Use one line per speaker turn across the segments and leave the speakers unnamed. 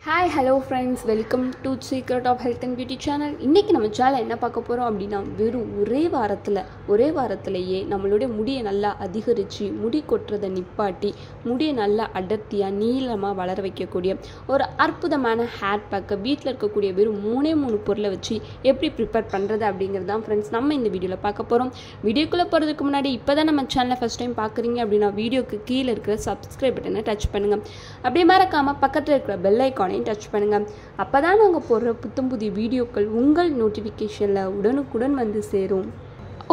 Hi, hello friends, welcome to Secret of Health and Beauty channel. இன்னைக்கு நம்ம channel என்ன பார்க்க போறோம் அப்படினா வெறும் ஒரே வாரத்திலேயே நம்மளுடைய முடியை நல்லா அதிகரிச்சு முடி கொட்றதை நிப்பாட்டி முடியை நல்லா அடர்த்தியா நீளமா வளர வைக்கக்கூடிய ஒரு அற்புதமான ஹேர் பேக் வீட்ல இருக்கக்கூடிய வெறும் 3 பொருளை வச்சு எப்படி ப்ரிப்பேர் பண்றது அப்படிங்கறது தான் फ्रेंड्स நம்ம இந்த வீடியோல பார்க்க போறோம். வீடியோக்குள்ள போறதுக்கு முன்னாடி இப்போதான் நம்ம சேனலை ஃபர்ஸ்ட் டைம் பார்க்கறீங்க அப்படினா வீடியோக்கு கீழ இருக்கிற subscribe பட்டனை டச் பண்ணுங்க. அப்படியே மறக்காம பக்கத்துல இருக்கிற பெல் ஐகானை டச் பண்ணுங்க. அப்பதான் நாங்க போடுற புதிய வீடியோக்கள் உங்கள் நோட்டிஃபிகேஷன்ல உடனுக்குடன் வந்து சேரும்.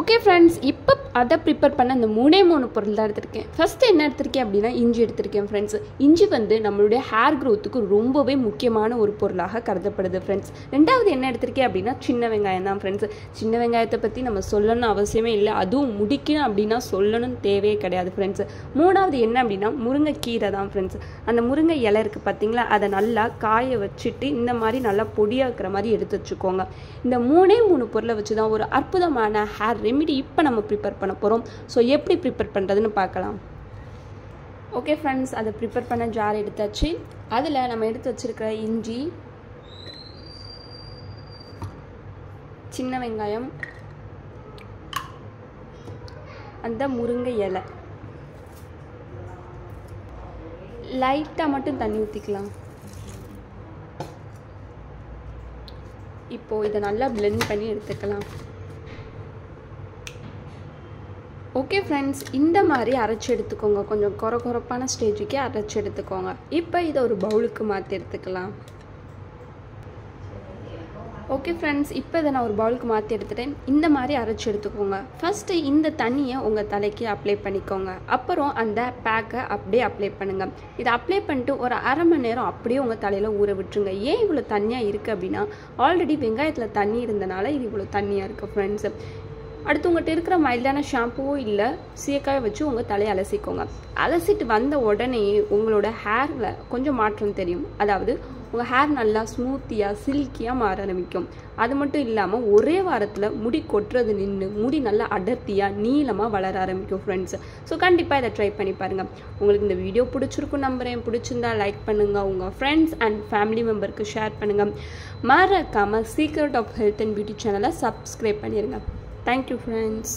ஓகே ஃப்ரெண்ட்ஸ், இப்போ அதை ப்ரிப்பேர் பண்ண அந்த 3 பொருள் தான் எடுத்திருக்கேன். ஃபர்ஸ்ட் என்ன எடுத்திருக்கேன் அப்படின்னா இஞ்சி எடுத்திருக்கேன் ஃப்ரெண்ட்ஸ். இஞ்சி வந்து நம்மளுடைய ஹேர் க்ரோத்துக்கு ரொம்பவே முக்கியமான ஒரு பொருளாக கருதப்படுது ஃப்ரெண்ட்ஸ். ரெண்டாவது என்ன எடுத்திருக்கேன் அப்படின்னா சின்ன வெங்காயம் தான் ஃப்ரெண்ட்ஸ். சின்ன வெங்காயத்தை பற்றி நம்ம சொல்லணும்னு அவசியமே இல்லை, அதுவும் முடிக்கணும் அப்படின்னா சொல்லணும்னு தேவையே கிடையாது ஃப்ரெண்ட்ஸ். மூணாவது என்ன அப்படின்னா முருங்கைக்கீரை தான் ஃப்ரெண்ட்ஸ். அந்த முருங்கை இலை இருக்குது பார்த்தீங்களா, அதை நல்லா காய வச்சுட்டு இந்த மாதிரி நல்லா பொடியாக்குற மாதிரி எடுத்து வச்சுக்கோங்க. இந்த 3 பொருளை வச்சு தான் ஒரு அற்புதமான ஹேர் ரெமிடி இப்போ நம்ம ப்ரிப்பேர் பண்ண போகிறோம். ஸோ எப்படி ப்ரிப்பேர் பண்ணுறதுன்னு பார்க்கலாம். ஓகே ஃப்ரெண்ட்ஸ், அதை ப்ரிப்பேர் பண்ண ஜார் எடுத்தாச்சு. அதில் நம்ம எடுத்து வச்சுருக்கிற இஞ்சி, சின்ன வெங்காயம், அந்த முருங்கை இலை, லைட்டாக மட்டும் தண்ணி ஊற்றிக்கலாம். இப்போது இதை நல்லா பிளெண்ட் பண்ணி எடுத்துக்கலாம். ஓகே ஃப்ரெண்ட்ஸ், இந்த மாதிரி அரைச்சி எடுத்துக்கோங்க. கொஞ்சம் கொரப்பான ஸ்டேஜுக்கே அரைச்சி எடுத்துக்கோங்க. இப்போ இதை ஒரு பவுலுக்கு மாற்றி எடுத்துக்கலாம். ஓகே ஃப்ரெண்ட்ஸ், இப்போ இதை நான் ஒரு பவுலுக்கு மாற்றி எடுத்துட்டேன். இந்த மாதிரி அரைச்சி எடுத்துக்கோங்க. ஃபஸ்ட்டு இந்த தண்ணியை உங்கள் தலைக்கு அப்ளை பண்ணிக்கோங்க. அப்புறம் அந்த பேக்கை அப்படியே அப்ளை பண்ணுங்கள். இதை அப்ளை பண்ணிட்டு ஒரு அரை மணி நேரம் அப்படியே உங்கள் தலையில் ஊற விட்டுருங்க. ஏன் இவ்வளோ தண்ணியாக இருக்குது அப்படின்னா ஆல்ரெடி வெங்காயத்தில் தண்ணி இருந்தனால இது இவ்வளோ தண்ணியாக இருக்குது ஃப்ரெண்ட்ஸ். அடுத்து உங்கள்கிட்ட இருக்கிற மைல்டான ஷாம்புவோ இல்லை சீக்காயை வச்சு உங்கள் தலையை அலசிக்கோங்க. அலசிட்டு வந்த உடனே உங்களோட ஹேரில் கொஞ்சம் மாற்றம் தெரியும். அதாவது உங்கள் ஹேர் நல்லா ஸ்மூத்தியாக சில்கியாக மாற ஆரம்பிக்கும். அது மட்டும் இல்லாமல் ஒரே வாரத்தில் முடி கொட்டுறது நின்று முடி நல்லா அடர்த்தியாக நீளமாக வளர ஆரம்பிக்கும் ஃப்ரெண்ட்ஸ். ஸோ கண்டிப்பாக இதை ட்ரை பண்ணி பாருங்கள். உங்களுக்கு இந்த வீடியோ பிடிச்சிருக்கும் நம்புகிறேன். பிடிச்சிருந்தா லைக் பண்ணுங்கள், உங்கள் ஃப்ரெண்ட்ஸ் அண்ட் ஃபேமிலி மெம்பருக்கு ஷேர் பண்ணுங்கள். மறக்காமல் secret of health and beauty சேனலை சப்ஸ்கிரைப் பண்ணிடுங்க. Thank you friends.